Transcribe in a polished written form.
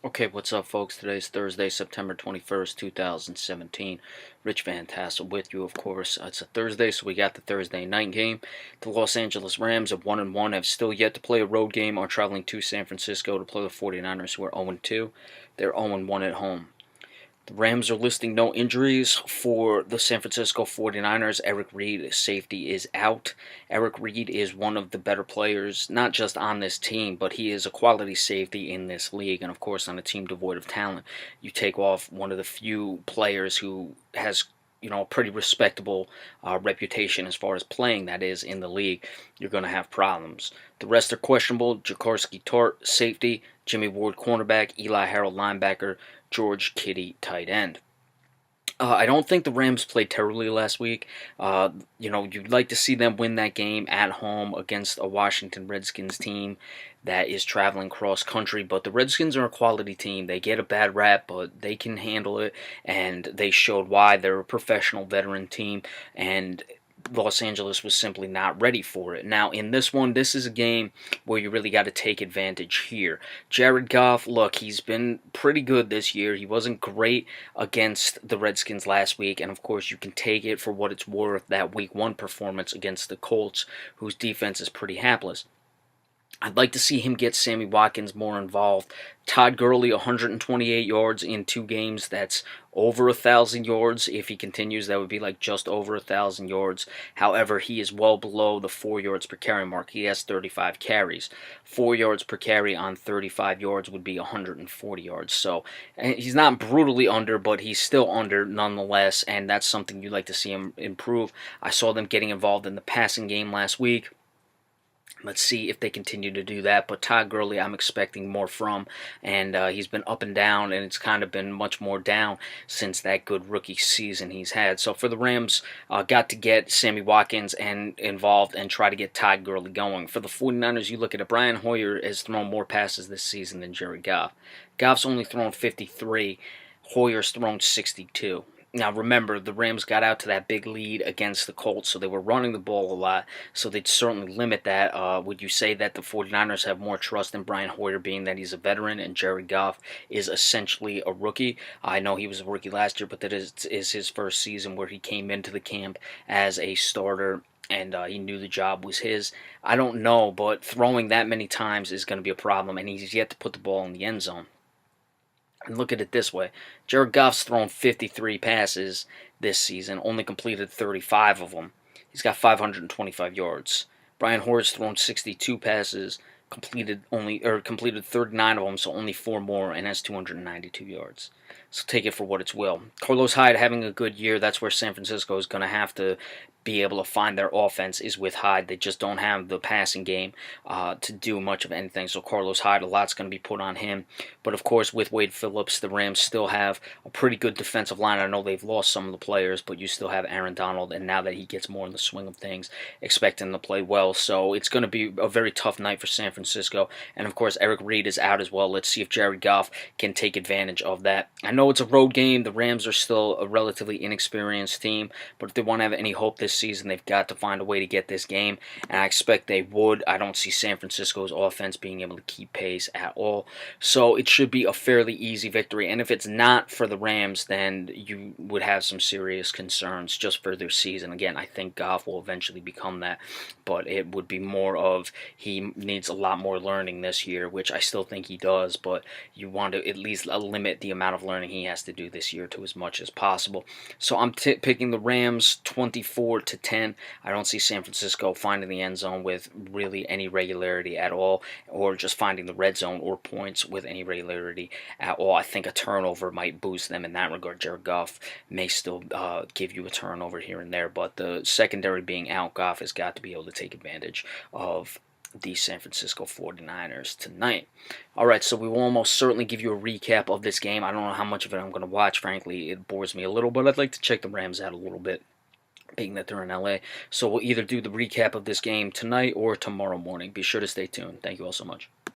Okay, what's up, folks? Today's Thursday, September 21st, 2017. Rich Van Tassel with you, of course. It's a Thursday, so we got the Thursday night game. The Los Angeles Rams at 1-1 have still yet to play a road game, are traveling to San Francisco to play the 49ers, who are 0-2. They're 0-1 at home. The Rams are listing no injuries for the San Francisco 49ers. Eric Reid, safety, is out. Eric Reid is one of the better players, not just on this team, but he is a quality safety in this league. And of course, on a team devoid of talent, you take off one of the few players who has a pretty respectable reputation as far as playing, that is, in the league, you're going to have problems. The rest are questionable. Jaworski Tart, safety. Jimmy Ward, cornerback. Eli Harold, linebacker. George Kittle, tight end. I don't think the Rams played terribly last week. You'd like to see them win that game at home against a Washington Redskins team that is traveling cross country, but the Redskins are a quality team. They get a bad rap, but they can handle it, and they showed why. They're a professional veteran team, and Los Angeles was simply not ready for it. Now, in this one, this is a game where you really got to take advantage here. Jared Goff, look, he's been pretty good this year. He wasn't great against the Redskins last week, and of course, you can take it for what it's worth, that Week 1 performance against the Colts, whose defense is pretty hapless. I'd like to see him get Sammy Watkins more involved. Todd Gurley, 128 yards in 2 games. That's over 1,000 yards. If he continues, that would be like just over 1,000 yards. However, he is well below the 4 yards per carry mark. He has 35 carries. 4 yards per carry on 35 yards would be 140 yards. So he's not brutally under, but he's still under nonetheless, and that's something you'd like to see him improve. I saw them getting involved in the passing game last week. Let's see if they continue to do that. But Todd Gurley, I'm expecting more from. And he's been up and down, and it's kind of been much more down since that good rookie season he's had. So for the Rams, got to get Sammy Watkins involved and try to get Todd Gurley going. For the 49ers, you look at it, Brian Hoyer has thrown more passes this season than Jared Goff. Goff's only thrown 53. Hoyer's thrown 62. Now, remember, the Rams got out to that big lead against the Colts, so they were running the ball a lot, so they'd certainly limit that. Would you say that the 49ers have more trust in Brian Hoyer, being that he's a veteran and Jared Goff is essentially a rookie? I know he was a rookie last year, but that is his first season where he came into the camp as a starter, and he knew the job was his. I don't know, but throwing that many times is going to be a problem, and he's yet to put the ball in the end zone. And look at it this way. Jared Goff's thrown 53 passes this season, only completed 35 of them. He's got 525 yards. Brian Hoyer's thrown 62 passes, completed 39 of them, so only 4 more, and has 292 yards. So take it for what it's will. Carlos Hyde having a good year. That's where San Francisco is going to have to be able to find their offense, is with Hyde. They just don't have the passing game to do much of anything. So Carlos Hyde, a lot's going to be put on him. But of course, with Wade Phillips, the Rams still have a pretty good defensive line. I know they've lost some of the players, but you still have Aaron Donald, and now that he gets more in the swing of things, expect him to play well. So it's going to be a very tough night for San Francisco. And of course, Eric Reid is out as well. Let's see if Jared Goff can take advantage of that. I know it's a road game. The Rams are still a relatively inexperienced team, but if they want to have any hope this season, they've got to find a way to get this game, and I expect they would. I don't see San Francisco's offense being able to keep pace at all, so it should be a fairly easy victory. And if it's not for the Rams, then you would have some serious concerns just for their season. Again, I think Goff will eventually become that, but it would be more of he needs a lot more learning this year, which I still think he does, but you want to at least limit the amount of learning he has to do this year to as much as possible. So I'm picking the Rams 24-10. I don't see San Francisco finding the end zone with really any regularity at all, or just finding the red zone or points with any regularity at all. I think a turnover might boost them in that regard. Jared Goff may still give you a turnover here and there, but the secondary being out, Goff has got to be able to take advantage of the San Francisco 49ers tonight. Alright, so we will almost certainly give you a recap of this game. I don't know how much of it I'm going to watch. Frankly, it bores me a little, but I'd like to check the Rams out a little bit, being that they're in LA. So we'll either do the recap of this game tonight or tomorrow morning. Be sure to stay tuned. Thank you all so much.